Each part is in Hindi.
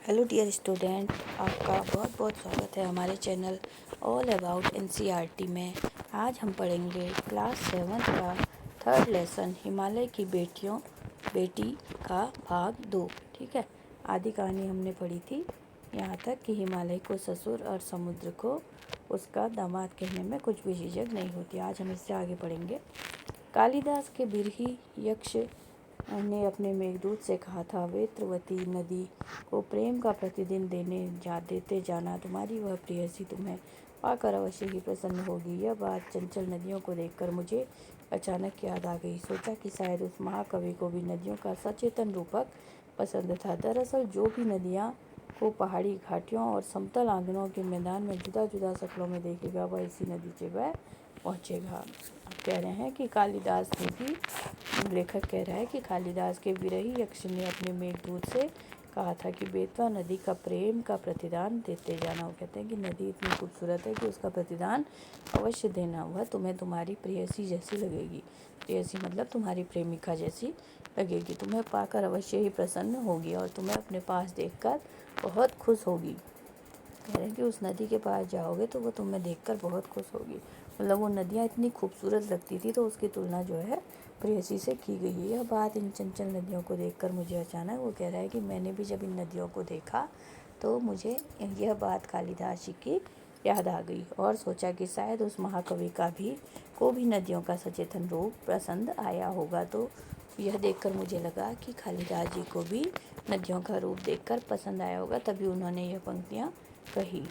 हेलो डियर स्टूडेंट, आपका बहुत बहुत स्वागत है हमारे चैनल ऑल अबाउट एनसीईआरटी में। आज हम पढ़ेंगे क्लास 7 का थर्ड लेसन हिमालय की बेटी का भाग 2। ठीक है, आधी कहानी हमने पढ़ी थी यहाँ तक कि हिमालय को ससुर और समुद्र को उसका दामाद कहने में कुछ भी झिझक नहीं होती। आज हम इससे आगे पढ़ेंगे। कालिदास के बिरही यक्ष ने अपने मेघदूत से कहा था, वेत्रवती नदी को प्रेम का प्रतिदिन देते जाना, तुम्हारी वह प्रेयसी तुम्हें पाकर अवश्य ही प्रसन्न होगी। यह बात चंचल नदियों को देखकर मुझे अचानक याद आ गई। सोचा कि शायद उस महाकवि को भी नदियों का सचेतन रूपक पसंद था। दरअसल जो भी नदियाँ को पहाड़ी घाटियों और समतल आंगनों के मैदान में जुदा जुदा शक्लों में देखेगा, वह इसी नदी से वह पहुँचेगा। कह रहे हैं कि कालिदास ने भी, लेखक कह रहा है कि कालिदास के विरही यक्ष ने अपने मेघदूत से कहा था कि बेतवा नदी का प्रेम का प्रतिदान देते जाना। वो कहते हैं कि नदी इतनी खूबसूरत है कि उसका प्रतिदान अवश्य देना। वह तुम्हें तुम्हारी प्रेयसी जैसी लगेगी। प्रेयसी मतलब तुम्हारी प्रेमिका जैसी लगेगी। तुम्हें पाकर अवश्य ही प्रसन्न होगी और तुम्हें अपने पास देखकर बहुत खुश होगी। कह रहे हैं कि उस नदी के पास जाओगे तो वो तुम्हें देखकर बहुत खुश होगी। मतलब वो नदियाँ इतनी खूबसूरत लगती थी, तो उसकी तुलना जो है प्रेयसी से की गई है। यह बात इन चंचल नदियों को देखकर मुझे अचानक, वो कह रहा है कि मैंने भी जब इन नदियों को देखा तो मुझे यह बात कालिदास जी की याद आ गई और सोचा कि शायद उस महाकवि को भी नदियों का सचेतन रूप पसंद आया होगा। तो यह देखकर मुझे लगा कि कालिदास जी को भी नदियों का रूप देखकर पसंद आया होगा, तभी उन्होंने यह पंक्तियाँ कही।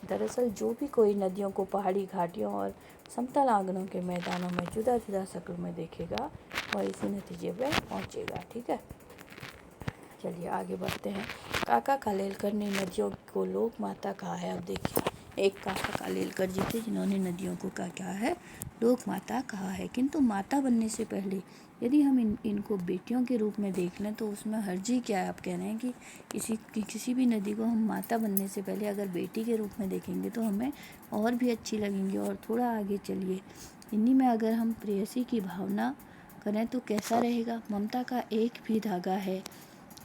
दरअसल जो भी कोई नदियों को पहाड़ी घाटियों और समतल आंगनों के मैदानों में जुदा जुदा शक्ल में देखेगा, वह इसी नतीजे पर पहुँचेगा। ठीक है, चलिए आगे बढ़ते हैं। काका कालेलकर ने नदियों को लोक माता कहा है। अब देखिए, एक काका कालेलकर जी थे जिन्होंने नदियों को क्या है, लोक माता कहा है। किंतु माता बनने से पहले यदि हम इनको बेटियों के रूप में देख लें तो उसमें हर्जी क्या है। आप कह रहे हैं कि किसी भी नदी को हम माता बनने से पहले अगर बेटी के रूप में देखेंगे तो हमें और भी अच्छी लगेंगी। और थोड़ा आगे चलिए, इन्हीं में अगर हम प्रेयसी की भावना करें तो कैसा रहेगा। ममता का एक भी धागा है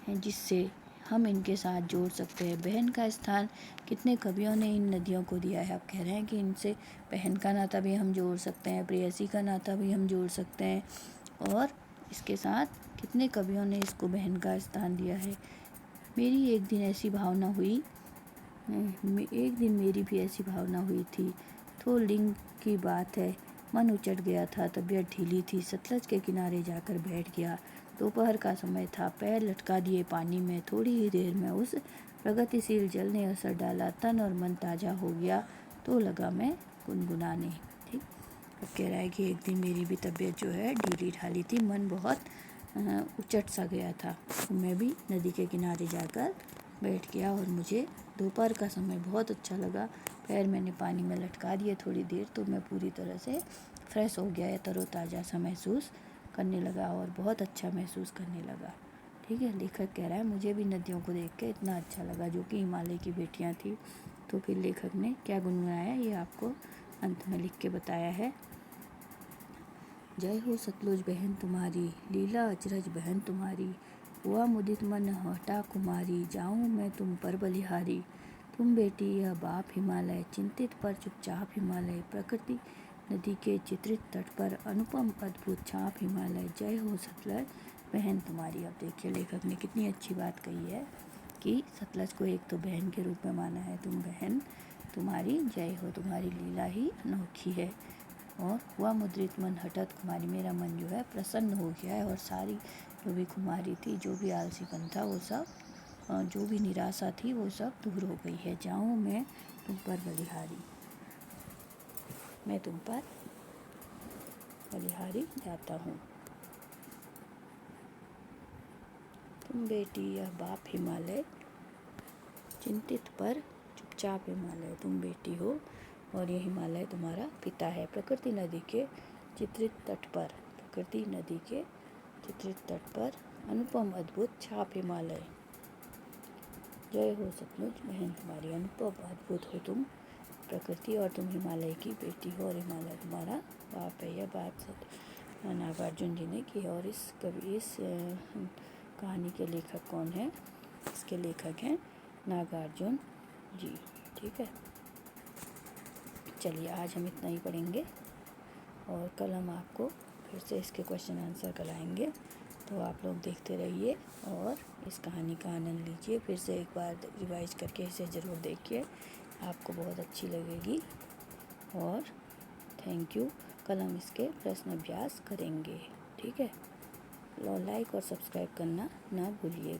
जिससे हम इनके साथ जोड़ सकते हैं। बहन का स्थान कितने कवियों ने इन नदियों को दिया है। आप कह रहे हैं कि इनसे बहन का नाता भी हम जोड़ सकते हैं, प्रेयसी का नाता भी हम जोड़ सकते हैं, और इसके साथ कितने कवियों ने इसको बहन का स्थान दिया है। मेरी एक दिन मेरी भी ऐसी भावना हुई थी। तो लिंग की बात है, मन उचट गया था, तबीयत ढीली थी, सतलज के किनारे जाकर बैठ गया। दोपहर का समय था, पैर लटका दिए पानी में। थोड़ी ही देर में उस प्रगतिशील जल ने असर डाला, तन और मन ताज़ा हो गया, तो लगा मैं गुनगुनाने। ठीक, अब कह रहा है कि एक दिन मेरी भी तबीयत जो है ढीली ढाली थी, मन बहुत उचट सा गया था, तो मैं भी नदी के किनारे जाकर बैठ गया और मुझे दोपहर का समय बहुत अच्छा लगा। पैर मैंने पानी में लटका दिए थोड़ी देर, तो मैं पूरी तरह से फ्रेश हो गया, तरोताज़ा सा महसूस करने लगा और बहुत अच्छा महसूस करने लगा। ठीक है, लेखक कह रहा है मुझे भी नदियों को देख के इतना अच्छा लगा जो कि हिमालय की बेटियां थी। तो फिर लेखक ने क्या गुनगुनाया ये आपको अंत में लिख के बताया है। जय हो सतलुज बहन तुम्हारी, लीला अचरज बहन तुम्हारी, हुआ मुदित मन हटा कुमारी, जाऊँ मैं तुम पर बलिहारी। तुम बेटी यह बाप हिमालय, चिंतित पर चुपचाप हिमालय, प्रकृति नदी के चित्रित तट पर अनुपम अद्भुत छाप हिमालय, जय हो सतलज बहन तुम्हारी। अब देखिए लेखक ने कितनी अच्छी बात कही है कि सतलज को एक तो बहन के रूप में माना है। तुम बहन तुम्हारी जय हो, तुम्हारी लीला ही अनोखी है। और हुआ मुद्रित मन हठत कुमारी, मेरा मन जो है प्रसन्न हो गया है और सारी जो भी कुमारी थी, जो भी आलसीपन था वो सब, जो भी निराशा थी वो सब दूर हो गई है। जाऊँ मैं तुम पर बलिहारी, मैं तुम पर बलिहारी जाता हूँ। तुम बेटी यह बाप हिमालय, चिंतित पर चुपचाप हिमालय। तुम बेटी हो और ये हिमालय तुम्हारा पिता है। प्रकृति नदी के चित्रित तट पर, प्रकृति नदी के चित्रित तट पर अनुपम अद्भुत छाप हिमालय, जय हो सतलुज बहन तुम्हारी। अनुपम अद्भुत हो तुम प्रकृति और तुम हिमालय की बेटी हो और हिमालय तुम्हारा बाप है। यह बात नागार्जुन जी ने की। और इस कहानी के लेखक कौन है? इसके लेखक हैं नागार्जुन जी। ठीक है, चलिए आज हम इतना ही पढ़ेंगे और कल हम आपको फिर से इसके क्वेश्चन आंसर कराएंगे। तो आप लोग देखते रहिए और इस कहानी का आनंद लीजिए। फिर से एक बार रिवाइज करके इसे ज़रूर देखिए, आपको बहुत अच्छी लगेगी। और थैंक यू। कल हम इसके प्रश्न अभ्यास करेंगे। ठीक है, लाइक और सब्सक्राइब करना ना भूलिए।